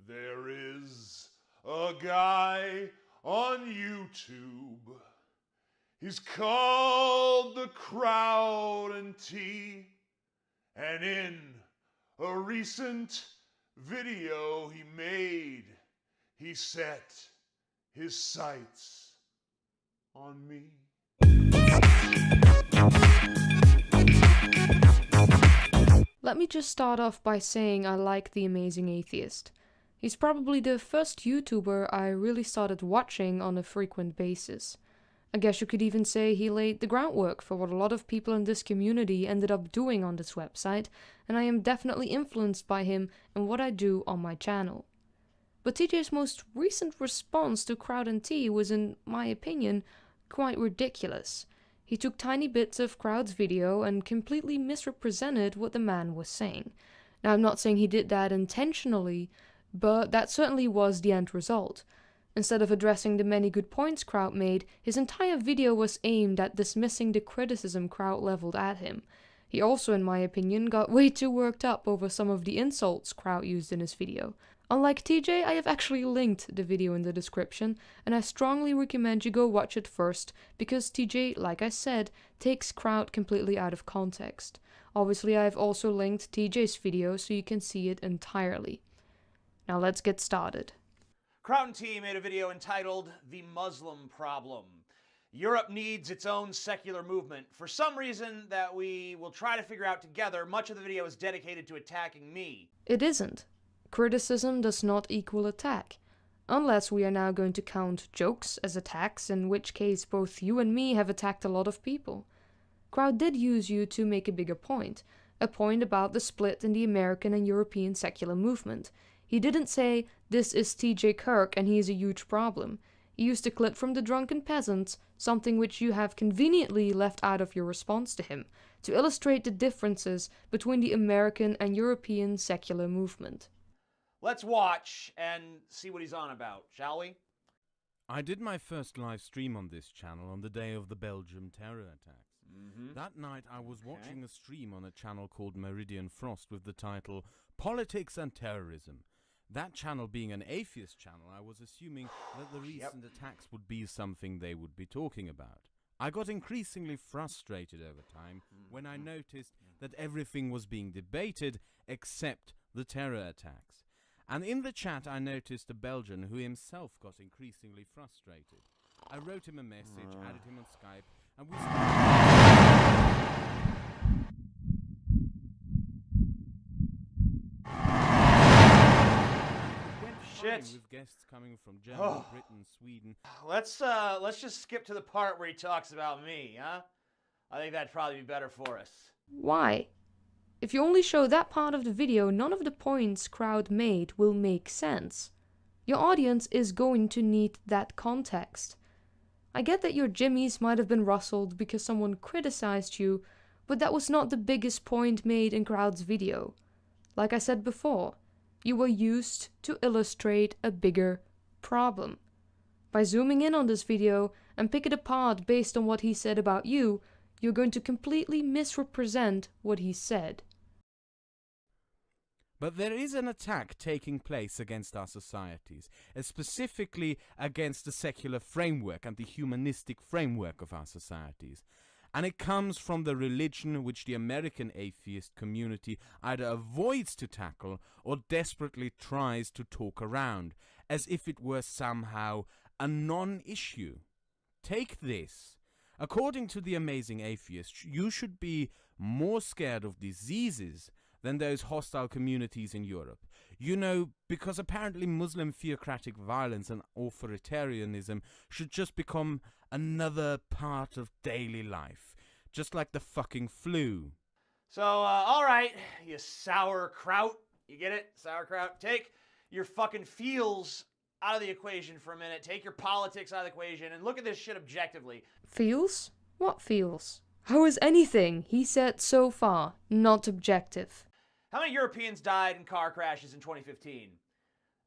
There is a guy on YouTube. He's called the Crowd and Tea. And in a recent video he made, he set his sights on me. Let me just start off by saying I like the Amazing Atheist. He's probably the first YouTuber I really started watching on a frequent basis. I guess you could even say he laid the groundwork for what a lot of people in this community ended up doing on this website, and I am definitely influenced by him and what I do on my channel. But TJ's most recent response to Crowd and Tea was, in my opinion, quite ridiculous. He took tiny bits of Crowd's video and completely misrepresented what the man was saying. Now, I'm not saying he did that intentionally, but that certainly was the end result. Instead of addressing the many good points Crowd made, his entire video was aimed at dismissing the criticism Crowd leveled at him. He also, in my opinion, got way too worked up over some of the insults Crowd used in his video. Unlike TJ, I have actually linked the video in the description, and I strongly recommend you go watch it first, because TJ, like I said, takes Crowd completely out of context. Obviously, I have also linked TJ's video so you can see it entirely. Now let's get started. Crowd and Tea made a video entitled The Muslim Problem. Europe needs its own secular movement. For some reason that we will try to figure out together, much of the video is dedicated to attacking me. It isn't. Criticism does not equal attack. Unless we are now going to count jokes as attacks, in which case both you and me have attacked a lot of people. Crowd did use you to make a bigger point. A point about the split in the American and European secular movement. He didn't say, "This is TJ Kirk and he is a huge problem." He used a clip from The Drunken Peasants, something which you have conveniently left out of your response to him, to illustrate the differences between the American and European secular movement. Let's watch and see what he's on about, shall we? I did my first live stream on this channel on the day of the Belgium terror attacks. That night I was watching a stream on a channel called Meridian Frost with the title Politics and Terrorism. That channel being an atheist channel, I was assuming that the recent attacks would be something they would be talking about. I got increasingly frustrated over time when I noticed that everything was being debated except the terror attacks. And in the chat I noticed a Belgian who himself got increasingly frustrated. I wrote him a message, added him on Skype, and we with guests coming from Germany, Britain, Sweden. Let's just skip to the part where he talks about me, huh? I think that'd probably be better for us. Why? If you only show that part of the video, none of the points Crowd made will make sense. Your audience is going to need that context. I get that your jimmies might have been rustled because someone criticized you, but that was not the biggest point made in Crowd's video. Like I said before, you were used to illustrate a bigger problem. By zooming in on this video and pick it apart based on what he said about you, you're going to completely misrepresent what he said. But there is an attack taking place against our societies, specifically against the secular framework and the humanistic framework of our societies. And it comes from the religion which the American atheist community either avoids to tackle or desperately tries to talk around, as if it were somehow a non-issue. Take this. According to the Amazing Atheist, you should be more scared of diseases than those hostile communities in Europe. You know, because apparently Muslim theocratic violence and authoritarianism should just become another part of daily life. Just like the fucking flu. So, alright, you sauerkraut. You get it? Sauerkraut. Take your fucking feels out of the equation for a minute. Take your politics out of the equation and look at this shit objectively. Feels? What feels? How is anything he said so far not objective? How many Europeans died in car crashes in 2015?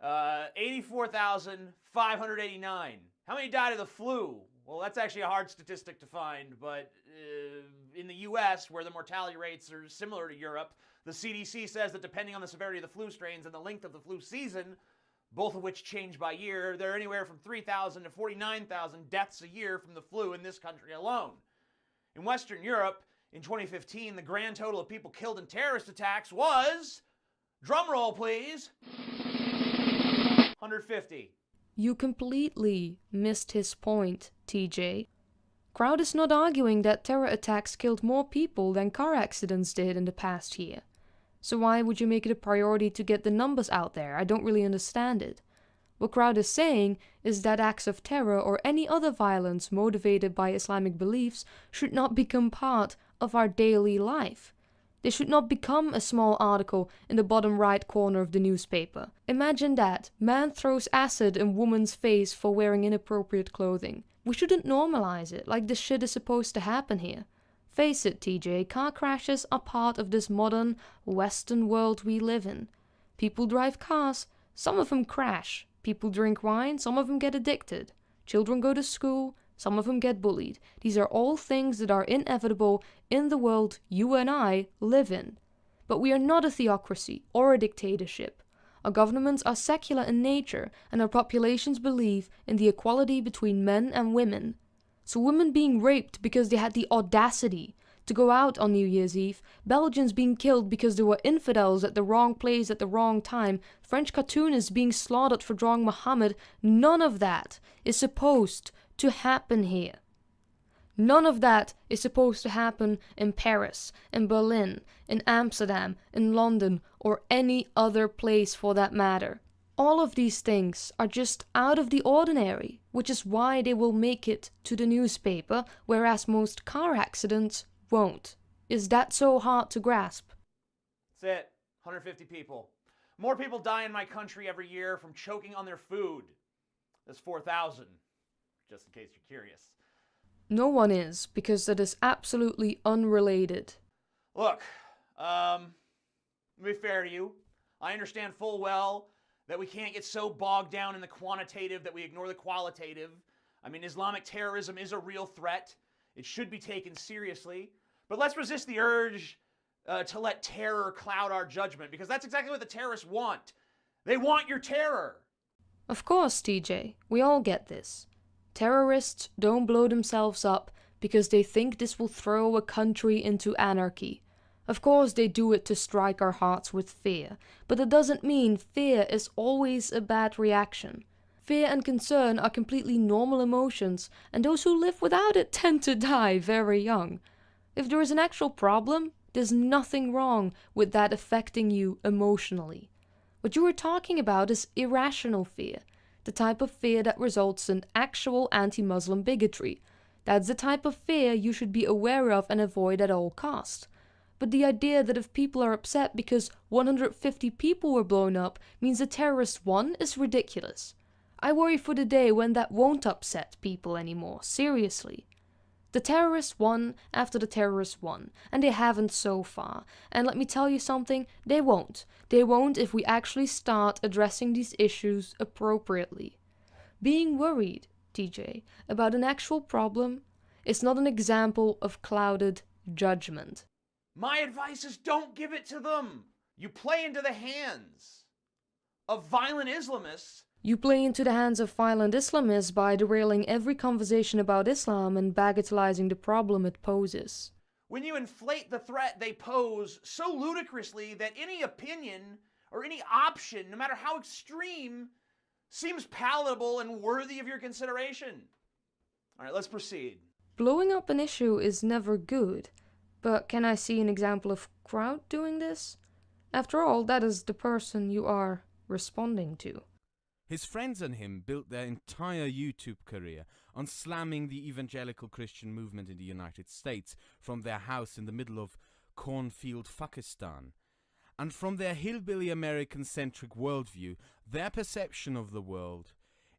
84,589. How many died of the flu? Well, that's actually a hard statistic to find, but in the US, where the mortality rates are similar to Europe, the CDC says that depending on the severity of the flu strains and the length of the flu season, both of which change by year. There are anywhere from 3,000 to 49,000 deaths a year from the flu in this country alone. In Western Europe, in 2015, the grand total of people killed in terrorist attacks was, drumroll please, 150. You completely missed his point, TJ. Crowd is not arguing that terror attacks killed more people than car accidents did in the past year. So why would you make it a priority to get the numbers out there? I don't really understand it. What Crowd is saying is that acts of terror or any other violence motivated by Islamic beliefs should not become part of our daily life. They should not become a small article in the bottom right corner of the newspaper. Imagine that. Man throws acid in woman's face for wearing inappropriate clothing. We shouldn't normalize it like this shit is supposed to happen here. Face it, TJ, car crashes are part of this modern, Western world we live in. People drive cars, some of them crash. People drink wine, some of them get addicted. Children go to school, some of them get bullied. These are all things that are inevitable in the world you and I live in. But we are not a theocracy or a dictatorship. Our governments are secular in nature, and our populations believe in the equality between men and women. So women being raped because they had the audacity to go out on New Year's Eve, Belgians being killed because they were infidels at the wrong place at the wrong time, French cartoonists being slaughtered for drawing Muhammad, none of that is supposed to happen here. None of that is supposed to happen in Paris, in Berlin, in Amsterdam, in London, or any other place for that matter. All of these things are just out of the ordinary, which is why they will make it to the newspaper, whereas most car accidents won't. Is that so hard to grasp? That's it. 150 people. More people die in my country every year from choking on their food. That's 4,000, just in case you're curious. No one is, because that is absolutely unrelated. Look, to be fair to you, I understand full well that we can't get so bogged down in the quantitative that we ignore the qualitative. I mean, Islamic terrorism is a real threat. It should be taken seriously. But let's resist the urge to let terror cloud our judgment, because that's exactly what the terrorists want. They want your terror. Of course, TJ, we all get this. Terrorists don't blow themselves up because they think this will throw a country into anarchy. Of course they do it to strike our hearts with fear, but it doesn't mean fear is always a bad reaction. Fear and concern are completely normal emotions, and those who live without it tend to die very young. If there is an actual problem, there's nothing wrong with that affecting you emotionally. What you are talking about is irrational fear, the type of fear that results in actual anti-Muslim bigotry. That's the type of fear you should be aware of and avoid at all costs. But the idea that if people are upset because 150 people were blown up means the terrorists won is ridiculous. I worry for the day when that won't upset people anymore, seriously. The terrorists won after the terrorists won, and they haven't so far. And let me tell you something, they won't. They won't if we actually start addressing these issues appropriately. Being worried, TJ, about an actual problem is not an example of clouded judgment. My advice is don't give it to them. You play into the hands of violent Islamists. You play into the hands of violent Islamists by derailing every conversation about Islam and bagatelizing the problem it poses. When you inflate the threat they pose so ludicrously that any opinion or any option, no matter how extreme, seems palatable and worthy of your consideration. All right, let's proceed. Blowing up an issue is never good, but can I see an example of Crowd doing this? After all, that is the person you are responding to. His friends and him built their entire YouTube career on slamming the evangelical Christian movement in the United States from their house in the middle of cornfield Pakistan. And from their hillbilly American-centric worldview, their perception of the world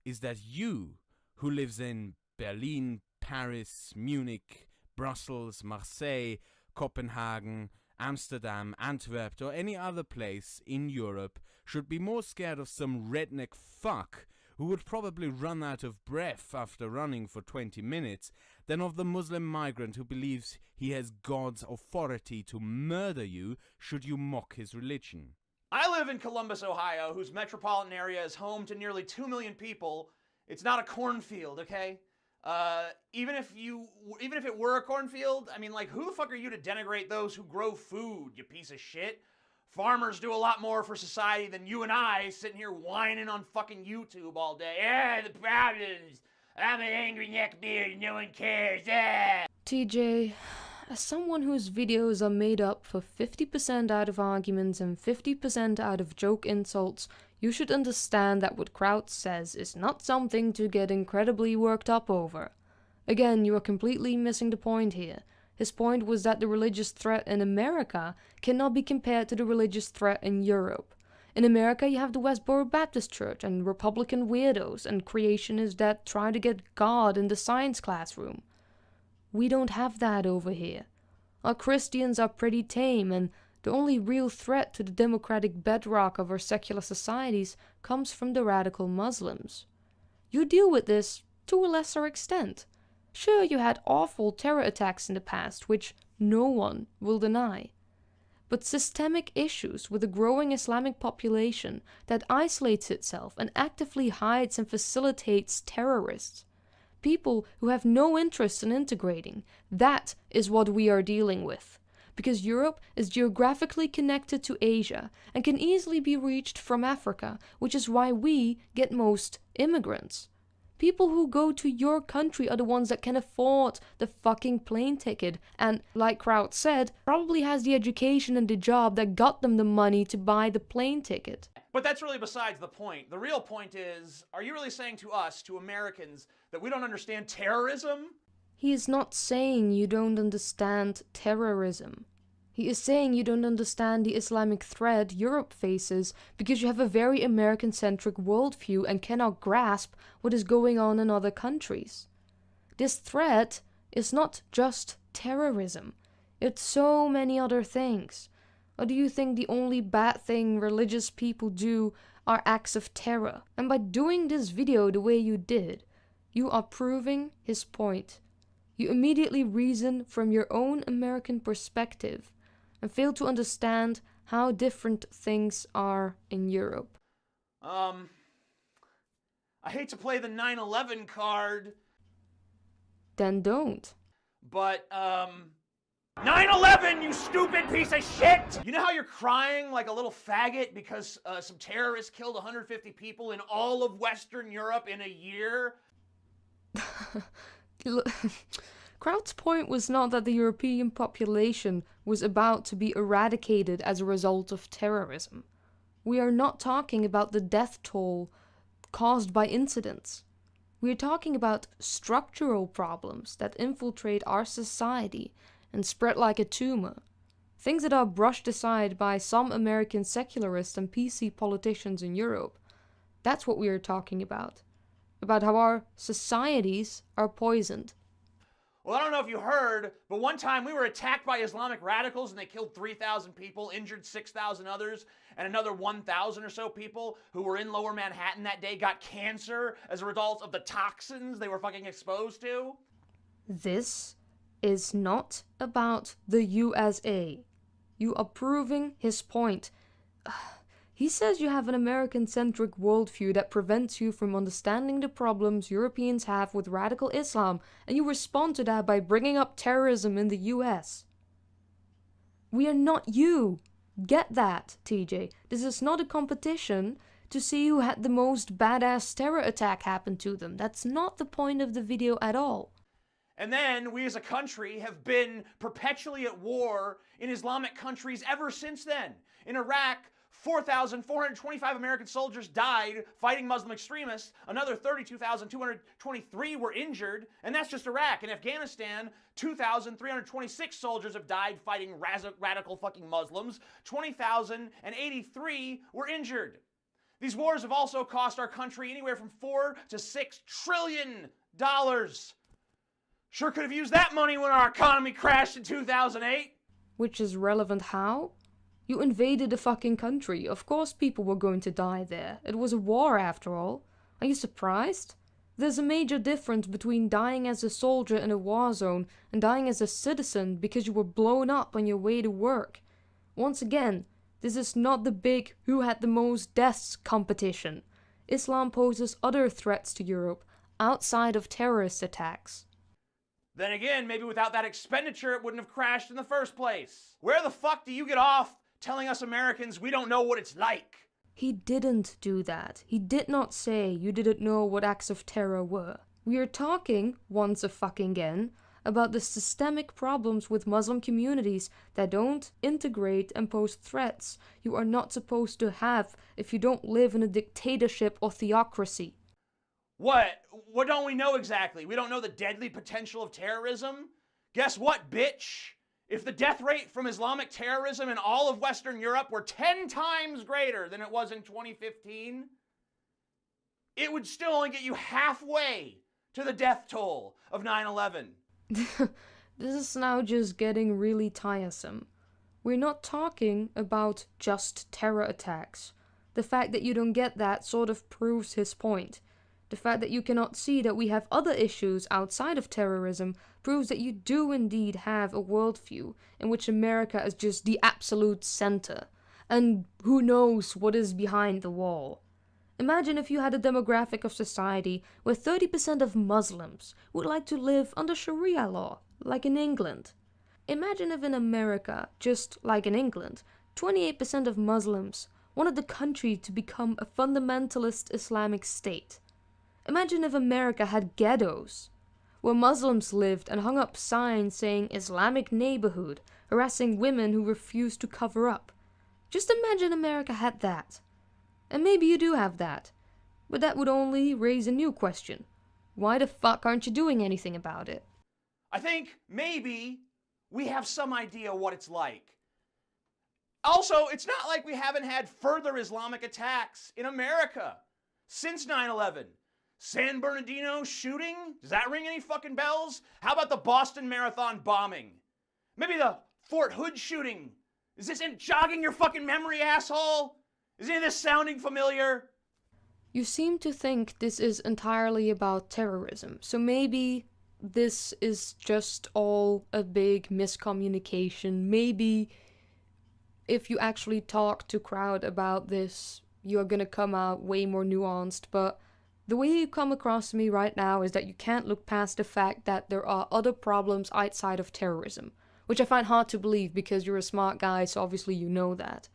is that you, who lives in Berlin, Paris, Munich, Brussels, Marseille, Copenhagen, Amsterdam, Antwerp, or any other place in Europe, should be more scared of some redneck fuck who would probably run out of breath after running for 20 minutes than of the Muslim migrant who believes he has God's authority to murder you should you mock his religion. I live in Columbus, Ohio, whose metropolitan area is home to nearly 2 million people. It's not a cornfield, okay? Even if it were a cornfield, I mean, like, who the fuck are you to denigrate those who grow food, you piece of shit? Farmers do a lot more for society than you and I sitting here whining on fucking YouTube all day. Yeah, the problems. I'm an angry neckbeard, no one cares. Yeah. TJ, as someone whose videos are made up for 50% out of arguments and 50% out of joke insults, you should understand that what Kraut says is not something to get incredibly worked up over. Again, you are completely missing the point here. His point was that the religious threat in America cannot be compared to the religious threat in Europe. In America, you have the Westboro Baptist Church and Republican weirdos and creationists that try to get God in the science classroom. We don't have that over here. Our Christians are pretty tame, and the only real threat to the democratic bedrock of our secular societies comes from the radical Muslims. You deal with this to a lesser extent. Sure, you had awful terror attacks in the past, which no one will deny. But systemic issues with a growing Islamic population that isolates itself and actively hides and facilitates terrorists, people who have no interest in integrating, that is what we are dealing with. Because Europe is geographically connected to Asia and can easily be reached from Africa, which is why we get most immigrants. People who go to your country are the ones that can afford the fucking plane ticket and, like Kraut said, probably has the education and the job that got them the money to buy the plane ticket. But that's really besides the point. The real point is, are you really saying to us, to Americans, that we don't understand terrorism? He is not saying you don't understand terrorism. He is saying you don't understand the Islamic threat Europe faces because you have a very American-centric worldview and cannot grasp what is going on in other countries. This threat is not just terrorism. It's so many other things. Or do you think the only bad thing religious people do are acts of terror? And by doing this video the way you did, you are proving his point. You immediately reason from your own American perspective and fail to understand how different things are in Europe. I hate to play the 9/11 card. Then don't. But, 9/11, you stupid piece of shit! You know how you're crying like a little faggot because some terrorists killed 150 people in all of Western Europe in a year? Kraut's point was not that the European population was about to be eradicated as a result of terrorism. We are not talking about the death toll caused by incidents. We are talking about structural problems that infiltrate our society and spread like a tumor. Things that are brushed aside by some American secularists and PC politicians in Europe. That's what we are talking about. About how our societies are poisoned. Well, I don't know if you heard, but one time we were attacked by Islamic radicals and they killed 3,000 people, injured 6,000 others, and another 1,000 or so people who were in Lower Manhattan that day got cancer as a result of the toxins they were fucking exposed to. This is not about the USA. You are proving his point. He says you have an American-centric worldview that prevents you from understanding the problems Europeans have with radical Islam, and you respond to that by bringing up terrorism in the US. We are not you. Get that, TJ. This is not a competition to see who had the most badass terror attack happen to them. That's not the point of the video at all. And then we as a country have been perpetually at war in Islamic countries ever since then. In Iraq, 4,425 American soldiers died fighting Muslim extremists. Another 32,223 were injured, and that's just Iraq. In Afghanistan, 2,326 soldiers have died fighting radical fucking Muslims. 20,083 were injured. These wars have also cost our country anywhere from $4 to $6 trillion. Sure could have used that money when our economy crashed in 2008. Which is relevant how? You invaded a fucking country. Of course people were going to die there. It was a war after all. Are you surprised? There's a major difference between dying as a soldier in a war zone and dying as a citizen because you were blown up on your way to work. Once again, This is not the big who had the most deaths competition. Islam poses other threats to Europe outside of terrorist attacks. Then again, maybe without that expenditure, it wouldn't have crashed in the first place. Where the fuck do you get off telling us Americans we don't know what it's like? He didn't do that. He did not say you didn't know what acts of terror were. We are talking, once a fucking again, about the systemic problems with Muslim communities that don't integrate and pose threats you are not supposed to have if you don't live in a dictatorship or theocracy. What? What don't we know exactly? We don't know the deadly potential of terrorism? Guess what, bitch? If the death rate from Islamic terrorism in all of Western Europe were 10 times greater than it was in 2015, it would still only get you halfway to the death toll of 9/11. This is now just getting really tiresome. We're not talking about just terror attacks. The fact that you don't get that sort of proves his point. The fact that you cannot see that we have other issues outside of terrorism proves that you do indeed have a worldview in which America is just the absolute center. And who knows what is behind the wall. Imagine if you had a demographic of society where 30% of Muslims would like to live under Sharia law, like in England. Imagine if in America, just like in England, 28% of Muslims wanted the country to become a fundamentalist Islamic state. Imagine if America had ghettos, where Muslims lived and hung up signs saying Islamic neighborhood, harassing women who refused to cover up. Just imagine America had that. And maybe you do have that. But that would only raise a new question. Why the fuck aren't you doing anything about it? I think maybe we have some idea what it's like. Also, it's not like we haven't had further Islamic attacks in America since 9/11. San Bernardino shooting? Does that ring any fucking bells? How about the Boston Marathon bombing? Maybe the Fort Hood shooting? Is this jogging your fucking memory, asshole? Is any of this sounding familiar? You seem to think this is entirely about terrorism, so maybe this is just all a big miscommunication. Maybe if you actually talk to crowd about this, you're gonna come out way more nuanced, but the way you come across to me right now is that you can't look past the fact that there are other problems outside of terrorism, which I find hard to believe because you're a smart guy, so obviously you know that.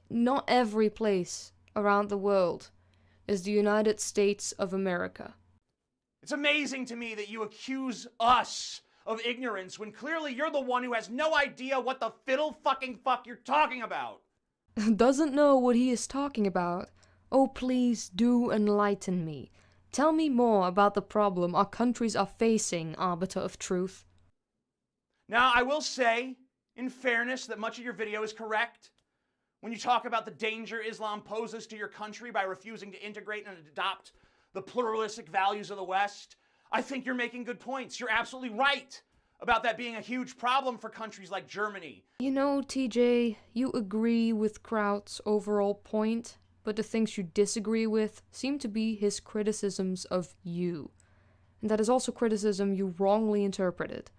Not every place around the world is the United States of America. It's amazing to me that you accuse us of ignorance when clearly you're the one who has no idea what the fiddle fucking fuck you're talking about. Doesn't know what he is talking about. Oh, please do enlighten me. Tell me more about the problem our countries are facing, arbiter of truth. Now, I will say, in fairness, that much of your video is correct. When you talk about the danger Islam poses to your country by refusing to integrate and adopt the pluralistic values of the West, I think you're making good points. You're absolutely right about that being a huge problem for countries like Germany. You know, TJ, you agree with Kraut's overall point, but the things you disagree with seem to be his criticisms of you. And that is also criticism you wrongly interpreted.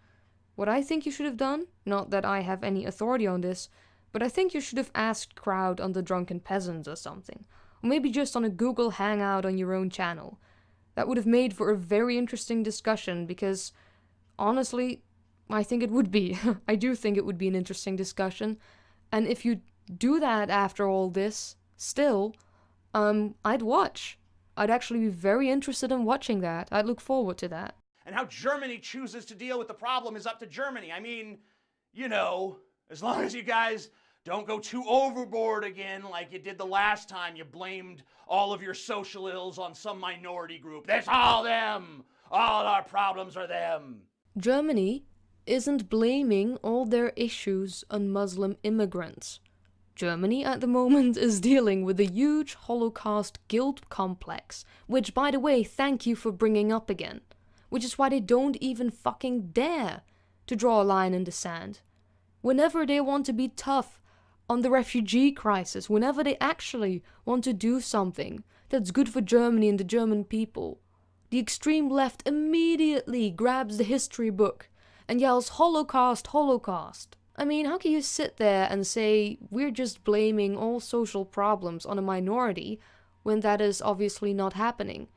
What I think you should have done, not that I have any authority on this, but I think you should have asked Crowd on the Drunken Peasants or something. Or maybe just on a Google Hangout on your own channel. That would have made for a very interesting discussion because, honestly, I think it would be. I do think it would be an interesting discussion. And if you do that after all this, still, I'd watch. I'd actually be very interested in watching that. I'd look forward to that. And how Germany chooses to deal with the problem is up to Germany. I mean, you know, as long as you guys don't go too overboard again like you did the last time you blamed all of your social ills on some minority group. That's all them. All our problems are them. Germany isn't blaming all their issues on Muslim immigrants. Germany at the moment is dealing with a huge Holocaust guilt complex, which, by the way, thank you for bringing up again. Which is why they don't even fucking dare to draw a line in the sand. Whenever they want to be tough on the refugee crisis, whenever they actually want to do something that's good for Germany and the German people, the extreme left immediately grabs the history book and yells Holocaust, Holocaust. I mean, how can you sit there and say we're just blaming all social problems on a minority when that is obviously not happening?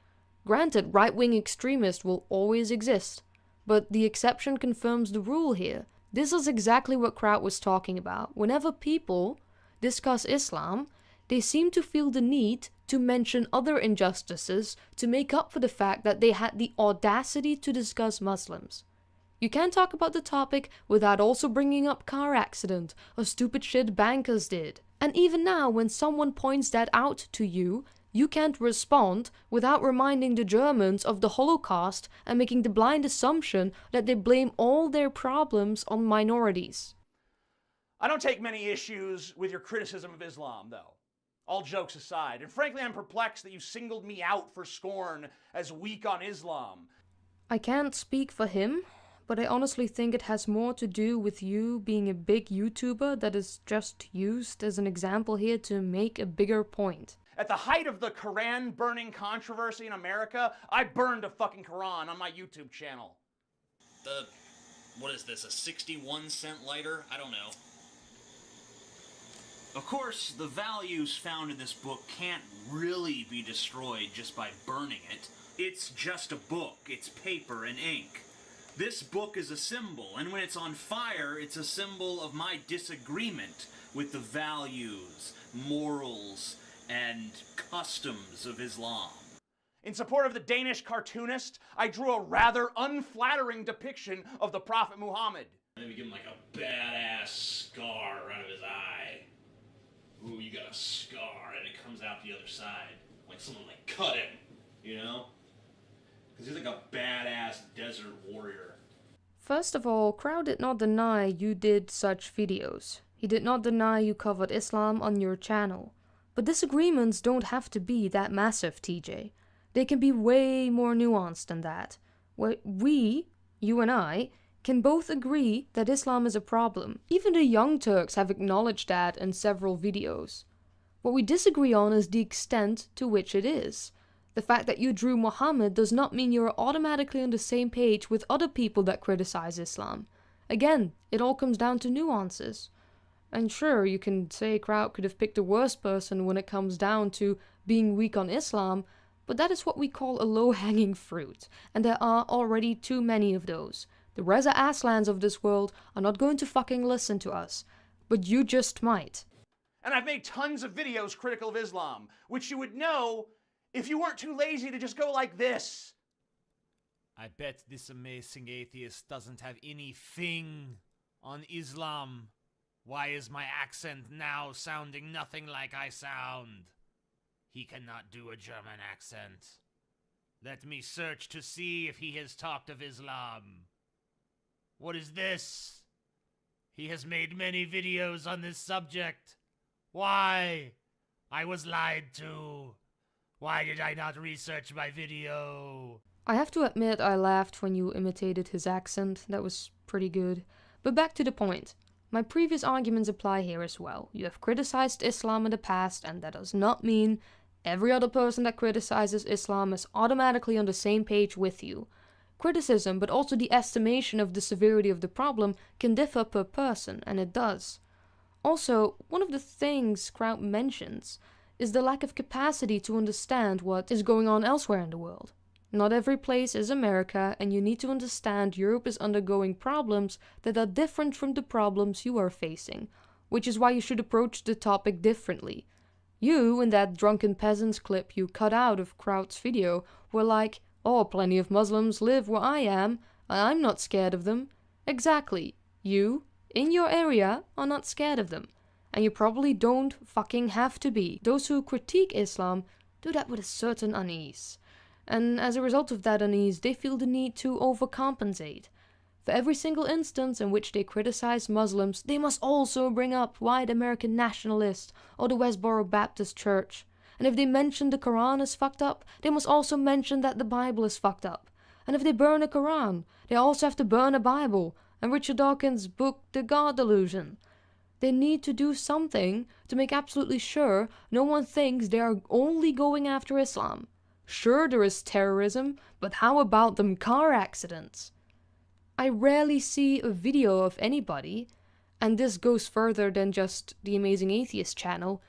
Granted, right-wing extremists will always exist, but the exception confirms the rule here. This is exactly what Kraut was talking about. Whenever people discuss Islam, they seem to feel the need to mention other injustices to make up for the fact that they had the audacity to discuss Muslims. You can't talk about the topic without also bringing up car accident or stupid shit bankers did. And even now, when someone points that out to you, you can't respond without reminding the Germans of the Holocaust and making the blind assumption that they blame all their problems on minorities. I don't take many issues with your criticism of Islam, though. All jokes aside, and frankly I'm perplexed that you singled me out for scorn as weak on Islam. I can't speak for him, but I honestly think it has more to do with you being a big YouTuber that is just used as an example here to make a bigger point. At the height of the Quran burning controversy in America, I burned a fucking Quran on my YouTube channel. What is this, a 61-cent lighter? I don't know. Of course, the values found in this book can't really be destroyed just by burning it. It's just a book. It's paper and ink. This book is a symbol, and when it's on fire, it's a symbol of my disagreement with the values, morals, and customs of Islam. In support of the Danish cartoonist, I drew a rather unflattering depiction of the Prophet Muhammad. Maybe give him like a badass scar out of his eye. Ooh, you got a scar, and it comes out the other side. Like someone like cut him, you know? Because he's like a badass desert warrior. First of all, Kraut did not deny you did such videos. He did not deny you covered Islam on your channel. But disagreements don't have to be that massive, TJ. They can be way more nuanced than that. We, you and I, can both agree that Islam is a problem. Even the Young Turks have acknowledged that in several videos. What we disagree on is the extent to which it is. The fact that you drew Muhammad does not mean you're automatically on the same page with other people that criticize Islam. Again, it all comes down to nuances. And sure, you can say Kraut could have picked a worse person when it comes down to being weak on Islam, but that is what we call a low-hanging fruit, and there are already too many of those. The Reza Aslans of this world are not going to fucking listen to us, but you just might. And I've made tons of videos critical of Islam, which you would know if you weren't too lazy to just go like this. I bet this amazing atheist doesn't have anything on Islam. Why is my accent now sounding nothing like I sound? He cannot do a German accent. Let me search to see if he has talked of Islam. What is this? He has made many videos on this subject. Why? I was lied to. Why did I not research my video? I have to admit I laughed when you imitated his accent. That was pretty good. But back to the point. My previous arguments apply here as well. You have criticized Islam in the past, and that does not mean every other person that criticizes Islam is automatically on the same page with you. Criticism, but also the estimation of the severity of the problem, can differ per person, and it does. Also, one of the things Kraut mentions is the lack of capacity to understand what is going on elsewhere in the world. Not every place is America, and you need to understand Europe is undergoing problems that are different from the problems you are facing, which is why you should approach the topic differently. You, in that drunken peasants clip you cut out of Kraut's video, were like, "Oh, plenty of Muslims live where I am, and I'm not scared of them." Exactly. You, in your area, are not scared of them. And you probably don't fucking have to be. Those who critique Islam do that with a certain unease. And as a result of that unease, they feel the need to overcompensate. For every single instance in which they criticize Muslims, they must also bring up white American nationalists or the Westboro Baptist Church. And if they mention the Quran is fucked up, they must also mention that the Bible is fucked up. And if they burn a Quran, they also have to burn a Bible and Richard Dawkins' book, The God Delusion. They need to do something to make absolutely sure no one thinks they are only going after Islam. Sure, there is terrorism, but how about them car accidents? I rarely see a video of anybody, And this goes further than just the Amazing Atheist channel,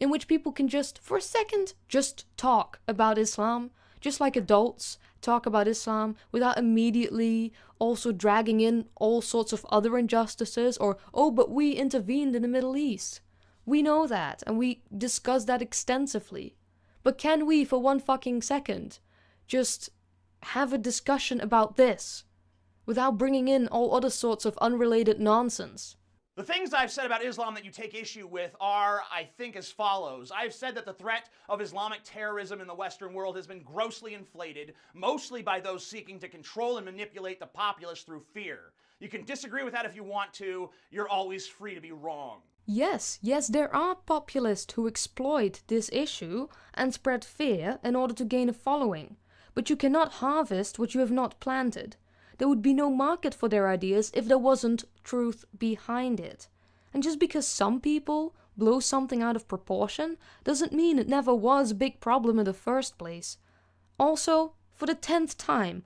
in which people can just, for a second, just talk about Islam, just like adults talk about Islam, without immediately also dragging in all sorts of other injustices, or, oh, but we intervened in the Middle East. We know that, and we discussed that extensively. But can we, for one fucking second, just have a discussion about this, without bringing in all other sorts of unrelated nonsense? The things I've said about Islam that you take issue with are, I think, as follows. I've said that the threat of Islamic terrorism in the Western world has been grossly inflated, mostly by those seeking to control and manipulate the populace through fear. You can disagree with that if you want to. You're always free to be wrong. Yes, there are populists who exploit this issue and spread fear in order to gain a following. But you cannot harvest what you have not planted. There would be no market for their ideas if there wasn't truth behind it. And just because some people blow something out of proportion doesn't mean it never was a big problem in the first place. Also, for the 10th time,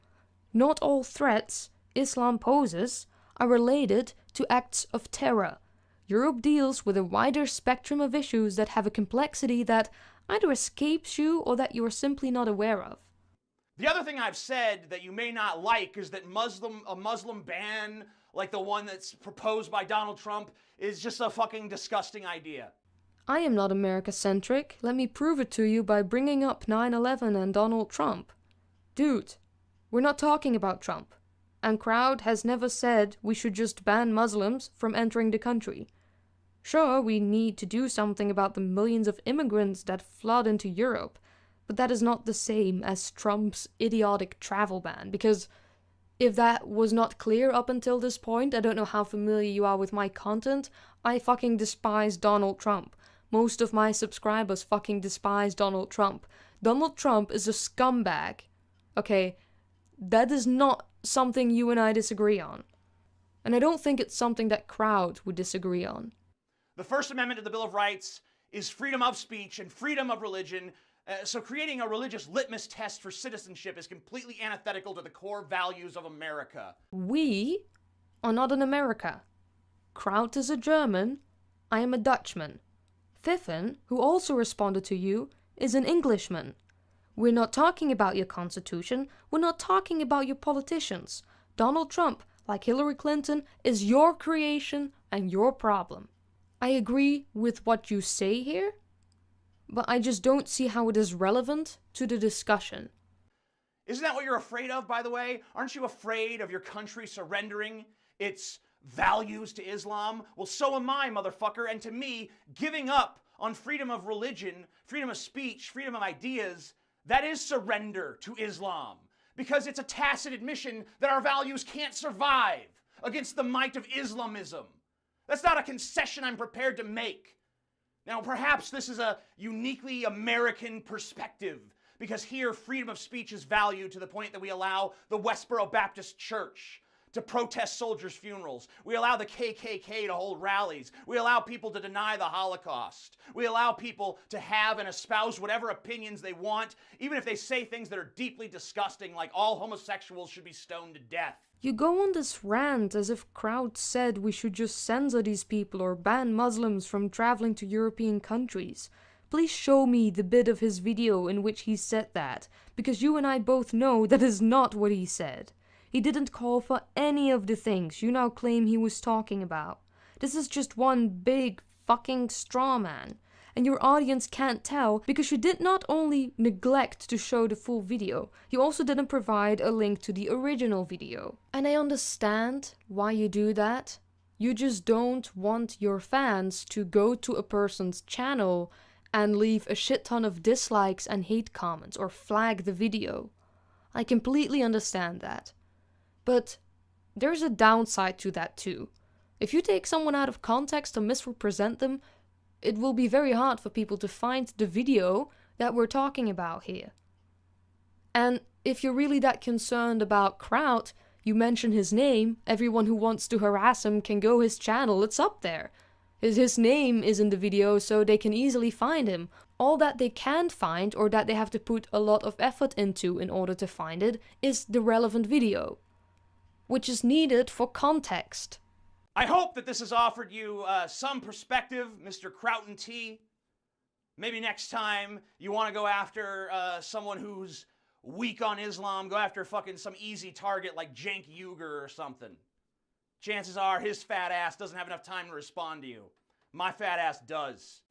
not all threats Islam poses are related to acts of terror. Europe deals with a wider spectrum of issues that have a complexity that either escapes you or that you are simply not aware of. The other thing I've said that you may not like is that a Muslim ban, like the one that's proposed by Donald Trump, is just a fucking disgusting idea. I am not America-centric. Let me prove it to you by bringing up 9/11 and Donald Trump. Dude, we're not talking about Trump. And Crowd has never said we should just ban Muslims from entering the country. Sure, we need to do something about the millions of immigrants that flood into Europe, but that is not the same as Trump's idiotic travel ban, because if that was not clear up until this point, I don't know how familiar you are with my content, I fucking despise Donald Trump. Most of my subscribers fucking despise Donald Trump. Donald Trump is a scumbag. Okay, that is not something you and I disagree on. And I don't think it's something that Crowd would disagree on. The First Amendment to the Bill of Rights is freedom of speech and freedom of religion. So creating a religious litmus test for citizenship is completely antithetical to the core values of America. We are not in America. Kraut is a German. I am a Dutchman. Fiffen, who also responded to you, is an Englishman. We're not talking about your constitution. We're not talking about your politicians. Donald Trump, like Hillary Clinton, is your creation and your problem. I agree with what you say here, but I just don't see how it is relevant to the discussion. Isn't that what you're afraid of, by the way? Aren't you afraid of your country surrendering its values to Islam? Well, so am I, motherfucker. And to me, giving up on freedom of religion, freedom of speech, freedom of ideas, that is surrender to Islam. Because it's a tacit admission that our values can't survive against the might of Islamism. That's not a concession I'm prepared to make. Now, perhaps this is a uniquely American perspective, because here freedom of speech is valued to the point that we allow the Westboro Baptist Church to protest soldiers' funerals. We allow the KKK to hold rallies. We allow people to deny the Holocaust. We allow people to have and espouse whatever opinions they want, even if they say things that are deeply disgusting, like all homosexuals should be stoned to death. You go on this rant as if Kraut said we should just censor these people or ban Muslims from traveling to European countries. Please show me the bit of his video in which he said that, because you and I both know that is not what he said. He didn't call for any of the things you now claim he was talking about. This is just one big fucking straw man. And your audience can't tell because you did not only neglect to show the full video, you also didn't provide a link to the original video. And I understand why you do that. You just don't want your fans to go to a person's channel and leave a shit ton of dislikes and hate comments or flag the video. I completely understand that. But there's a downside to that too. If you take someone out of context and misrepresent them, it will be very hard for people to find the video that we're talking about here. And if you're really that concerned about Kraut, you mention his name, everyone who wants to harass him can go his channel, it's up there. His name is in the video, so they can easily find him. All that they can't find, or that they have to put a lot of effort into in order to find it, is the relevant video, which is needed for context. I hope that this has offered you some perspective, Mr. Crouton T. Maybe next time you want to go after someone who's weak on Islam, go after fucking some easy target like Cenk Uygur or something. Chances are his fat ass doesn't have enough time to respond to you. My fat ass does.